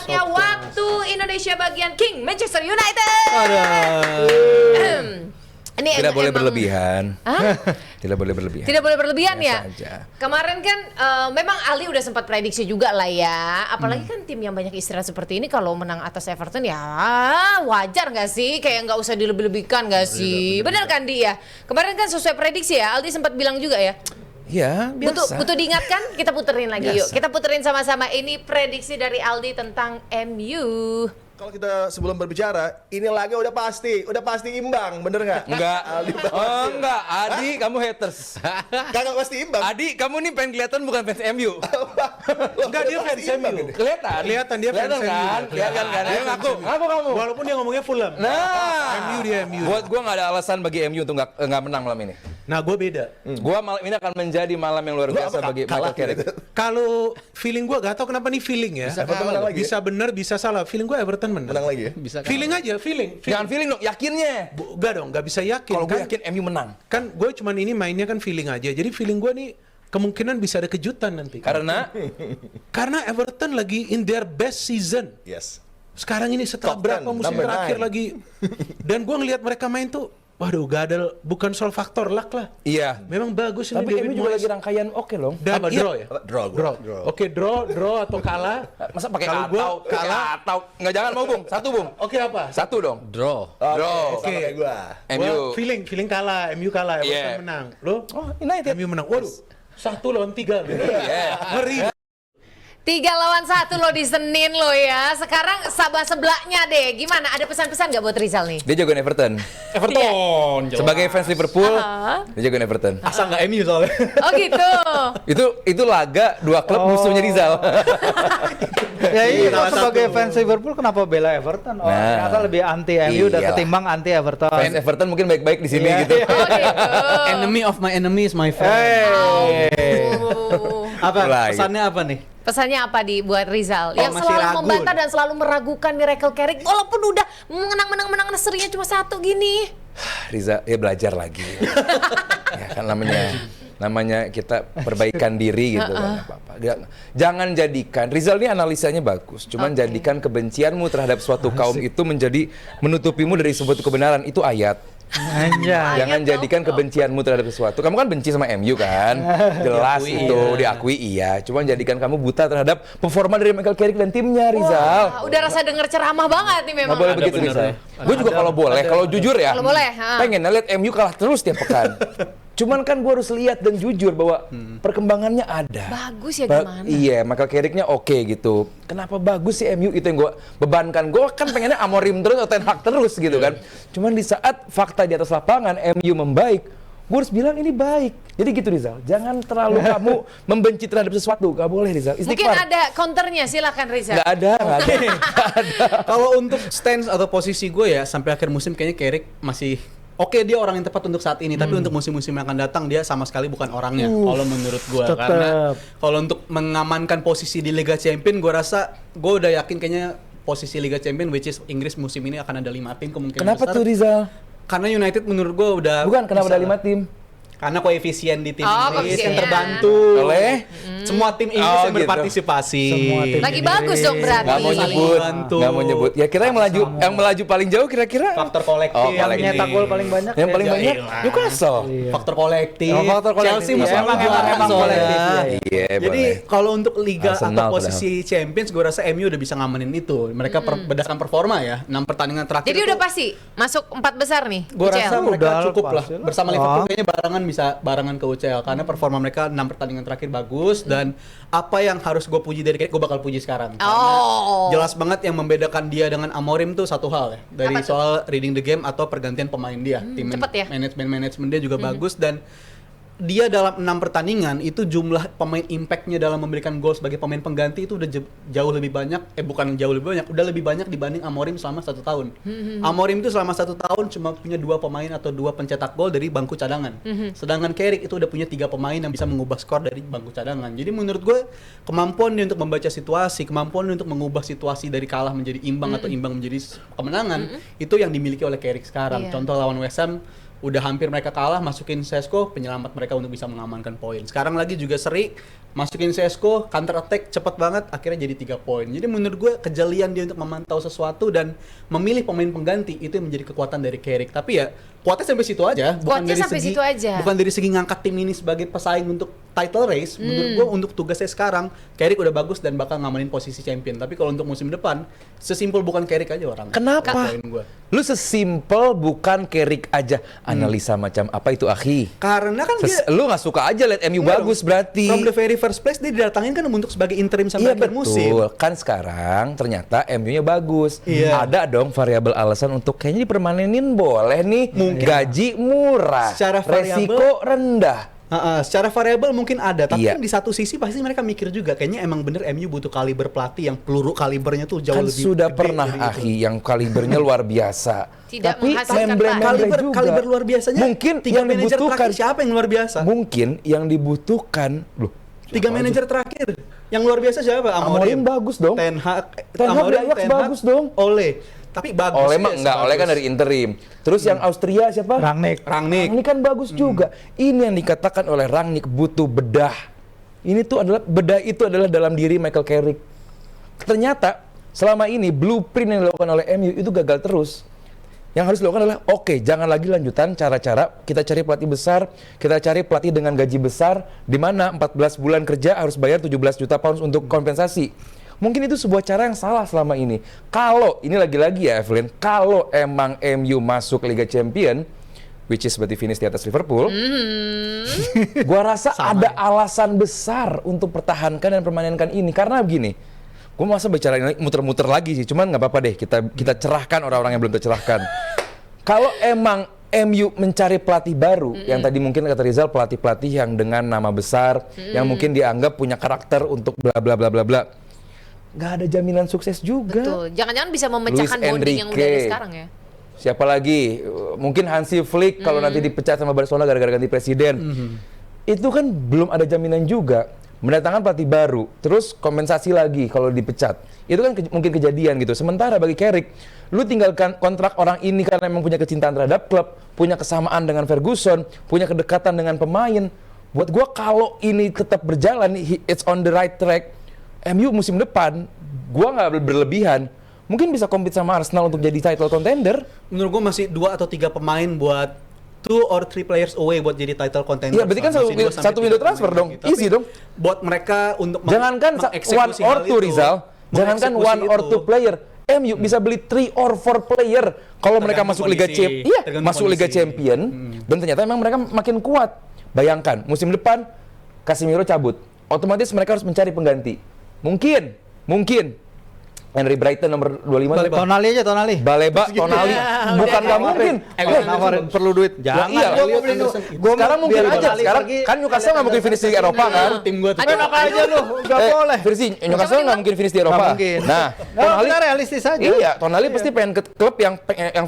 Saatnya waktu Indonesia bagian King Manchester United. Ini Tidak boleh emang- berlebihan. Hah? Tidak boleh berlebihan. Tidak boleh berlebihan ya. Biasa aja. Kemarin kan memang Ali udah sempat prediksi juga lah ya. Apalagi kan tim yang banyak istirahat seperti ini kalau menang atas Everton ya wajar nggak sih? Kayak nggak usah dilebih-lebihkan nggak sih? Benar kan dia? Kemarin kan sesuai prediksi ya. Aldi sempat bilang juga ya. Ya, biasa. Butuh diingatkan? Kita puterin lagi yuk. Biasa. Kita puterin sama-sama. Ini prediksi dari Aldi tentang MU. Kalau kita sebelum berbicara, ini laga udah pasti imbang, bener nggak? Enggak. Aldi Oh, pasti. enggak. Adi, kamu haters. Kagak pasti imbang. Adi, kamu nih pengen kelihatan bukan fans MU. Enggak, dia fans MU. Kelihatan. Kelihatan dia fans Kelihatan MU. kan? Kelihatan kan? Dia Ayo ngaku. fans MU. Ngaku kamu. Walaupun dia ngomongnya Fulham. Nah, MU dia MU. Buat gua nggak ada alasan bagi MU untuk nggak menang malam ini. Nah, gue beda. Gua malam ini akan menjadi malam yang luar biasa bagi Michael Carrick. Kalau feeling gue, gak tau kenapa nih feeling ya. Everton menang lagi. Bisa benar, bisa salah. Feeling gue Everton menang. Menang lagi ya? Feeling aja, feeling. Jangan feeling dong, yakinnya. Enggak dong, gak bisa yakin. Kalau gue kan, yakin MU menang. kan gue cuman ini mainnya kan feeling aja. Jadi feeling gue nih kemungkinan bisa ada kejutan nanti. Karena Everton lagi in their best season. Yes. Sekarang ini setelah Top berapa 10, musim number terakhir 9. lagi. Dan gue ngelihat mereka main tuh, waduh, gak ada, bukan soal faktor luck lah. Iya. Memang bagus ini Tapi David MU juga Moyes. lagi rangkaian oke loh. Dan Apa, iya, draw ya? Draw. Oke, draw atau kalah. Masa pakai Kalau gua atau kalah. atau nggak, jangan mau Bung. Satu Bung. Oke apa? Satu dong. Draw. Draw. Oke, sama kayak gua. MU. Gua feeling kalah, MU kalah, Everton Yeah. menang. Lo? Oh, United. MU menang. Waduh, 1-3. Iya. Ngeri. 3-1 lo di Senin lo ya. Sekarang Sabah sebelahnya deh. Gimana? Ada pesan-pesan nggak buat Rizal nih? Dia jagoin Everton. Everton. Sebagai fans Liverpool, Ah. dia jagoin Everton. Asal nggak MU soalnya. Oh gitu. Itu laga dua klub musuhnya Rizal. Ya iya, Salah sebagai satu. fans Liverpool kenapa bela Everton? Oh, Nah. ternyata lebih anti MU dan Iyalah. ketimbang anti Everton. Fans Everton mungkin baik-baik di sini Iya, gitu. iya. Oh gitu. Enemy of my enemy is my friend. Oh. Apa Mulai. pesannya apa nih? Pesannya apa di buat Rizal yang masih selalu ragu membantah nih. dan selalu meragukan Miracle Carrick walaupun udah menang serinya cuma 1 gini. Rizal, ya belajar lagi. Ya kan namanya kita perbaikan diri gitu kan, apa-apa. Jangan jadikan Rizal ini analisanya bagus, cuman Oke. jadikan kebencianmu terhadap suatu kaum itu menjadi menutupimu dari sebuah kebenaran. Itu ayat. Anjay. Jangan Ayat jadikan dong. kebencianmu terhadap sesuatu. Kamu kan benci sama MU kan? Jelas itu diakui iya. Cuman jadikan kamu buta terhadap performa dari Michael Carrick dan timnya Rizal. Wah, udah rasa denger ceramah banget nih memang. Nggak boleh Ada begitu benernya. Rizal. Gue juga kalau boleh, kalau jujur ya. Kalau boleh, ha. Pengen lihat MU kalah terus tiap pekan. Cuman kan gue harus lihat dan jujur bahwa perkembangannya ada. Bagus ya gimana? Iya, Michael Carricknya oke gitu. Kenapa bagus sih MU itu yang gue bebankan? Gue kan pengennya Amorim terus atau Ten Hag terus gitu kan. Cuman di saat fakta di atas lapangan MU membaik, gue harus bilang ini baik. Jadi gitu Rizal, jangan terlalu kamu membenci terhadap sesuatu. Gak boleh Rizal, Mungkin istighfar. ada counternya, silakan Rizal. Gak ada. Kalau untuk stance atau posisi gue ya sampai akhir musim kayaknya Carrick masih oke, dia orang yang tepat untuk saat ini, tapi untuk musim-musim yang akan datang dia sama sekali bukan orangnya. Kalau menurut gue, tetep. karena kalau untuk mengamankan posisi di Liga Champions, gue rasa gue udah yakin kayaknya posisi Liga Champions, which is Inggris musim ini akan ada 5 tim kemungkinan Kenapa besar. tuh Rizal? Karena United menurut gue udah Bukan, kenapa bisa ada 5 lah. tim? Karena koefisien di tim Oh, Inggris koefisiennya. yang terbantu Oleh? semua tim Inggris Oh, yang gitu. berpartisipasi. Semua tim Lagi bagus dong berarti. Nggak mau Saling nyebut, membantu. nggak mau nyebut. Ya kira yang melaju paling jauh kira-kira Faktor kolektif. Oh, Yang kolektif. nyetak gol paling banyak. Yang ya, paling ya. banyak iyalah. Newcastle. Iya. Faktor kolektif. Oh, faktor kolektif. Chelsea Iya, musim emang- lalu juara emang soalnya. kolektif, iya. Iya, Jadi boleh. kalau untuk liga Arsenal atau posisi Champions, gue rasa MU udah bisa ngamenin itu. Mereka berdasarkan performa ya, 6 pertandingan terakhir. Jadi itu udah pasti masuk 4 besar nih. gue rasa UCL. mereka Udah cukup lah. pasti lah. Bersama Liverpool kayaknya bisa barengan ke UCL karena performa mereka 6 pertandingan terakhir bagus dan apa yang harus gue puji dari Carrick, gue bakal puji sekarang. Karena Oh. jelas banget yang membedakan dia dengan Amorim tuh satu hal ya. Dari Apa tuh? soal reading the game atau pergantian pemain dia. Tim cepet ya? manajemen dia juga bagus dan dia dalam 6 pertandingan itu jumlah pemain impactnya dalam memberikan gol sebagai pemain pengganti itu udah jauh lebih banyak, bukan jauh lebih banyak, udah lebih banyak dibanding Amorim selama 1 tahun. Amorim itu selama 1 tahun cuma punya 2 pemain atau 2 pencetak gol dari bangku cadangan. Sedangkan Carrick itu udah punya 3 pemain yang bisa mengubah skor dari bangku cadangan. Jadi menurut gue kemampuan dia untuk membaca situasi, kemampuan dia untuk mengubah situasi dari kalah menjadi imbang atau imbang menjadi kemenangan itu yang dimiliki oleh Carrick sekarang. Iya. Contoh lawan West Ham udah hampir mereka kalah, masukin Sesko, penyelamat mereka untuk bisa mengamankan poin. Sekarang lagi juga seri, masukin Sesko, counter attack cepet banget, akhirnya jadi 3 poin. Jadi menurut gue kejelian dia untuk memantau sesuatu dan memilih pemain pengganti itu yang menjadi kekuatan dari Carrick. Tapi ya kuatnya sampai situ aja, bukan dari segi ngangkat tim ini sebagai pesaing untuk title race. Menurut gue untuk tugasnya sekarang Carrick udah bagus dan bakal ngamanin posisi champion. Tapi kalau untuk musim depan, sesimpel bukan Carrick aja orang. Kenapa? Poin gua. Lu sesimpel bukan Carrick aja. Analisa macam apa itu, akhi? Karena kan dia Lu nggak suka aja liat MU bagus berarti. from the very first place dia didatangin kan untuk sebagai interim sampai Iya akhir musim. betul, kan sekarang ternyata MU-nya bagus. Iya. Ada dong variabel alasan untuk kayaknya dipermanenin boleh nih. Gaji murah, Secara variabel- resiko rendah. Secara variabel mungkin ada, tapi Iya. kan di satu sisi pasti mereka mikir juga kayaknya emang bener MU butuh kaliber pelatih yang peluru kalibernya tuh jauh Kan lebih sudah gede pernah dari itu. akhi yang kalibernya luar biasa. Tidak Tapi menghasilkan membre-membre juga. Kaliber luar biasanya. Mungkin 3 yang manajer dibutuhkan terakhir siapa yang luar biasa? Mungkin yang dibutuhkan loh. 3 manajer terakhir yang luar biasa siapa? Amorim bagus dong. Ten Hag Ten Hag di Ajax bagus dong. Ole. Tapi bagus. Oleh mah yes, enggak, Oleh kan bagus. dari interim. Terus yang Austria siapa? Rangnick. Rangnick. Ini kan bagus juga. Ini yang dikatakan oleh Rangnick butuh bedah. Ini tuh adalah bedah itu adalah dalam diri Michael Carrick. Ternyata selama ini blueprint yang dilakukan oleh MU itu gagal terus. Yang harus dilakukan adalah oke, jangan lagi lanjutan cara-cara kita cari pelatih besar, kita cari pelatih dengan gaji besar di mana 14 bulan kerja harus bayar 17 juta pounds untuk kompensasi. Mungkin itu sebuah cara yang salah selama ini. Kalau, ini lagi-lagi ya Evelyn, kalau emang MU masuk Liga Champion, which is berarti finish di atas Liverpool, gua rasa ada alasan besar untuk pertahankan dan permanenkan ini. Karena begini, gua masa bicara ini muter-muter lagi sih, cuman nggak apa-apa deh, kita cerahkan orang-orang yang belum tercerahkan. Kalau emang MU mencari pelatih baru, yang tadi mungkin kata Rizal pelatih-pelatih yang dengan nama besar, yang mungkin dianggap punya karakter untuk bla bla bla bla bla, nggak ada jaminan sukses juga. Betul. Jangan-jangan bisa memecahkan Luis bonding yang udah ada Enrique. sekarang ya. Siapa lagi? Mungkin Hansi Flick kalau nanti dipecat sama Barcelona gara-gara ganti presiden. Itu kan belum ada jaminan juga. Mendatangkan pelatih baru, terus kompensasi lagi kalau dipecat. Itu kan mungkin kejadian gitu. Sementara bagi Carrick, lu tinggalkan kontrak orang ini karena memang punya kecintaan terhadap klub, punya kesamaan dengan Ferguson, punya kedekatan dengan pemain. Buat gua kalau ini tetap berjalan, it's on the right track, MU musim depan, gua nggak berlebihan. Mungkin bisa compete sama Arsenal untuk jadi title contender. Menurut gue masih 2 atau 3 pemain buat 2 or 3 players away buat jadi title contender. Iya, berarti kan Masih 2 sampai satu window 3 transfer pemain dong. lagi. Tapi Easy dong. Buat mereka untuk Jangankan one or two Rizal, jangankan one or two player. MU bisa beli 3 or 4 player kalau mereka Tergantung masuk Liga kondisi. Champion. Iya, Tergantung masuk Liga kondisi. Champion dan ternyata emang mereka makin kuat. Bayangkan, musim depan Casemiro cabut. Otomatis mereka harus mencari pengganti. Mungkin Henry Brighton nomor 25 siapa? Tonali aja, Tonali. Baleba, Tonali. Bukan nggak mungkin. Nawarin perlu duit. Jangan. iya. Gua mau beli Sekarang mungkin biar aja. Tonali Sekarang pergi. kan Newcastle nggak mungkin finish di Eropa kan? Tim gue tuh. Aduh, aja lu, nggak boleh. Versi Newcastle nggak mungkin finish di Eropa. Nggak mungkin. Nah, Nah, kita realistis aja. Iya, Tonali pasti pengen ke klub yang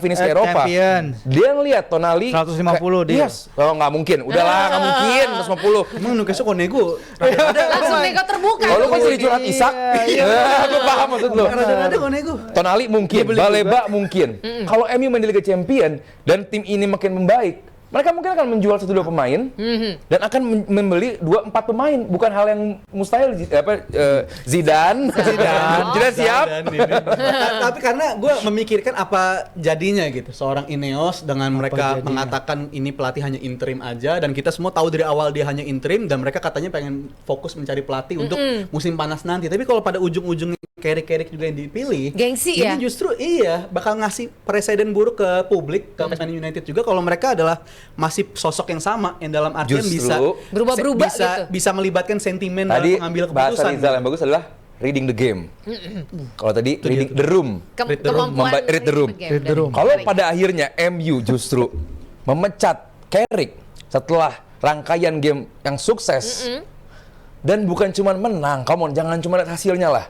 finish di Eropa. Champion. Dia ngelihat Tonali 150 dia. Yes. Oh, nggak mungkin. Udahlah, nggak mungkin 150. Emang Newcastle konego. Langsung nego terbuka. Oh, lu kan jadi curhat Isak. Gue paham maksud lu. Rada-rada konego. Tonali mungkin, Baleba mungkin. Kalau MU main di Liga Champion dan tim ini makin membaik, mereka mungkin akan menjual 1-2 pemain dan akan membeli 2-4 pemain. Bukan hal yang mustahil. Zidane siap. Tapi karena gue memikirkan apa jadinya gitu seorang Ineos dengan mereka mengatakan ini pelatih hanya interim aja dan kita semua tahu dari awal dia hanya interim dan mereka katanya pengen fokus mencari pelatih untuk musim panas nanti. Tapi kalau pada ujung-ujungnya Carrick juga yang dipilih, Gengsi ini ya? justru bakal ngasih presiden buruk ke publik, ke Man United juga kalau mereka adalah masih sosok yang sama yang dalam artian Justru bisa berubah-berubah bisa, gitu. bisa melibatkan sentimen Tadi dalam mengambil bahasa keputusan. Rizal yang bagus adalah reading the game. Kalau tadi reading the room. Kemampuan Read the room. game. Read the room. Kalau pada akhirnya MU justru memecat Carrick setelah rangkaian game yang sukses dan bukan cuma menang, come on, jangan cuma lihat hasilnya lah.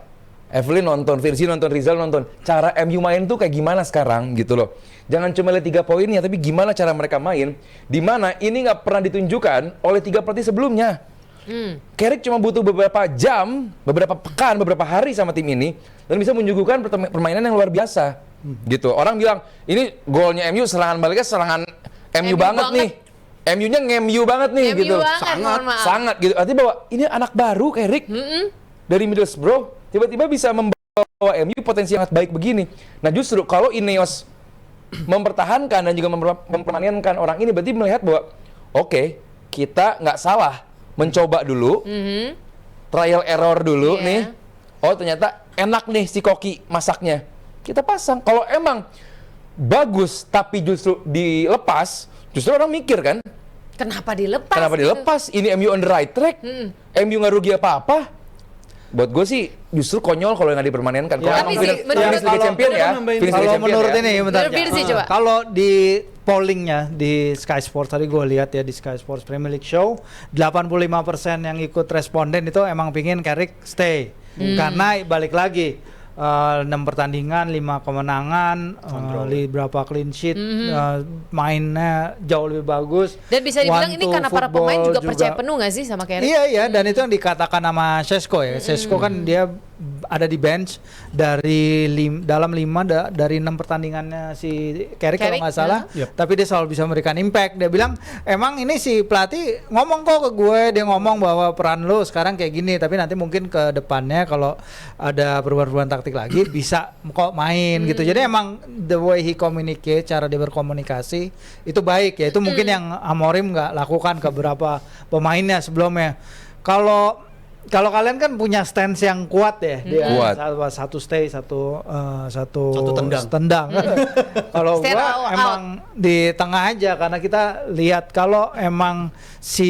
Evelyn nonton, Virgi nonton, Rizal nonton. Cara MU main tuh kayak gimana sekarang gitu loh. Jangan cuma lihat 3 poinnya, tapi gimana cara mereka main. Di mana ini nggak pernah ditunjukkan oleh 3 pelatih sebelumnya. Carrick cuma butuh beberapa jam, beberapa pekan, beberapa hari sama tim ini dan bisa menyuguhkan permainan yang luar biasa. Gitu. Orang bilang ini golnya MU serangan baliknya serangan MU MU banget banget. nih. MU-nya nge-MU banget nih MU gitu. banget, mohon maaf. Sangat gitu. Artinya bahwa ini anak baru kayak Rick dari Middlesbrough tiba-tiba bisa membawa MU potensi yang sangat baik begini. Nah justru kalau Ineos mempertahankan dan juga mempermanenkan orang ini berarti melihat bahwa oke, kita nggak salah mencoba dulu, trial error dulu Iya. nih. Oh ternyata enak nih si Koki masaknya. Kita pasang. Kalau emang bagus tapi justru dilepas, justru orang mikir kan, Kenapa dilepas? kenapa gitu? dilepas? Ini MU on the right track, MU nggak rugi apa-apa. Buat gue sih justru konyol kalau nggak dipermanenkan. Kalau Tapi emang sih, finish menurut- Liga Champion ya, finish Liga Kalau Champion menurut ya. ini bentar. Menurut Firsi, coba. Kalau di pollingnya di Sky Sports tadi gue lihat ya di Sky Sports Premier League Show 85% yang ikut responden itu emang pingin Carrick stay karena balik lagi 6 pertandingan 5 kemenangan berapa clean sheet mainnya jauh lebih bagus Dan bisa dibilang One ini to karena para football pemain juga percaya penuh nggak sih sama Carrick? Iya dan itu yang dikatakan sama Sesko ya. Sesko kan dia ada di bench dari dalam 5 dari 6 pertandingannya si Carrick kalau Carrick, nggak salah. Yep. Tapi dia selalu bisa memberikan impact. Dia bilang emang ini si pelatih ngomong kok ke gue, dia ngomong bahwa peran lo sekarang kayak gini, tapi nanti mungkin ke depannya kalau ada perubahan-perubahan taktik lagi bisa kok main gitu. Jadi emang the way he communicate, cara dia berkomunikasi itu baik ya. Itu mungkin yang Amorim nggak lakukan ke beberapa pemainnya sebelumnya. Kalau kalian kan punya stance yang kuat ya, dia Kuat. satu stay, satu tendang. Kalau Stay gua out. emang di tengah aja karena kita lihat kalau emang si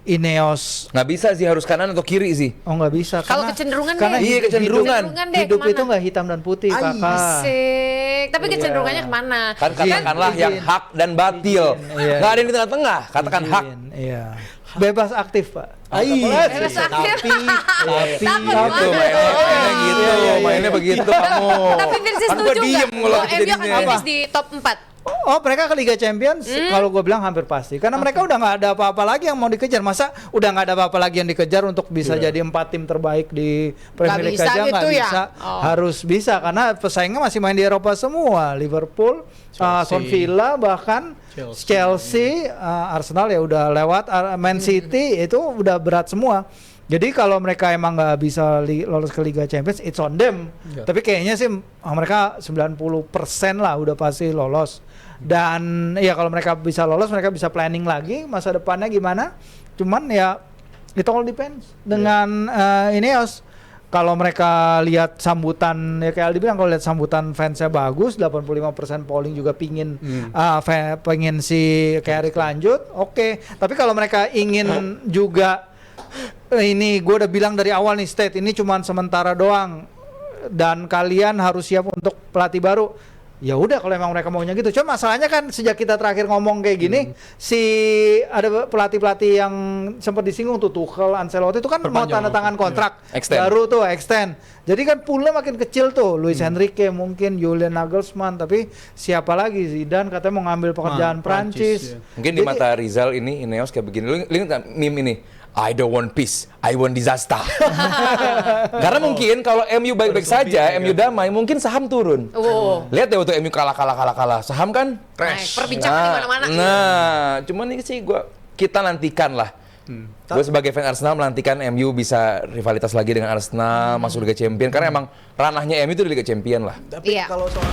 Ineos Nggak bisa sih, harus kanan atau kiri sih. nggak bisa Kalau karena- kecenderungan karena deh. Iya, kecenderungan. deh, hidup kemana? itu nggak hitam dan putih kakak. Asik. Tapi Iya. kecenderungannya kemana? Kan katakanlah yang hak dan batil. Iya. Nggak ada yang di tengah-tengah. Katakan hak. Iya. Bebas aktif pak. Bebas aktif. Tapi Takut Gitu, banget. mainnya gitu, mainnya begitu kamu. Tapi Firsi Kan gua setuju diem nggak? kalau Bahwa MU akan kejadiannya. finish di top 4? Oh mereka ke Liga Champions kalau gue bilang hampir pasti karena mereka udah nggak ada apa-apa lagi yang mau dikejar, masa udah nggak ada apa-apa lagi yang dikejar untuk bisa jadi 4 tim terbaik di Premier League bisa aja nggak gitu ya? bisa. Oh. Harus bisa karena pesaingnya masih main di Eropa semua, Liverpool, Aston Villa, bahkan Chelsea, Arsenal ya udah lewat, Man City itu udah berat semua. Jadi kalau mereka emang nggak bisa lolos ke Liga Champions, it's on them. Tapi kayaknya sih mereka 90% lah udah pasti lolos. Dan ya kalau mereka bisa lolos, mereka bisa planning lagi masa depannya gimana. Cuman ya it all depends dengan Ineos. Kalau mereka lihat sambutan, ya kayak Aldi bilang, kalau lihat sambutan fansnya bagus, 85% polling juga pingin pengen si Carrick lanjut, oke. Tapi kalau mereka ingin juga ini gue udah bilang dari awal nih, State ini cuman sementara doang dan kalian harus siap untuk pelatih baru. Ya udah kalau emang mereka maunya gitu. Cuma masalahnya kan sejak kita terakhir ngomong kayak gini, si ada pelatih-pelatih yang sempat disinggung tuh Tuchel, Ancelotti itu kan mau Perpanjang tanda tangan kontrak Extend. baru tuh extend. Jadi kan poolnya makin kecil tuh. Luis Enrique mungkin, Julian Nagelsmann, tapi siapa lagi? Zidane katanya mau ngambil pekerjaan Prancis. Prancis, ya. Mungkin di Jadi- mata Rizal ini Ineos kayak begini. Lu ingat nggak meme ini? I don't want peace, I want disaster. Karena mungkin kalau MU baik-baik saja, MU damai, mungkin saham turun. Oh. Lihat deh waktu MU kalah, saham kan Naik, perbincangan di mana-mana. cuman ini sih kita nantikan lah. Gue sebagai fan Arsenal menantikan MU bisa rivalitas lagi dengan Arsenal, masuk Liga Champion, karena emang ranahnya MU itu di Liga Champion lah. Tapi Iya. kalau soal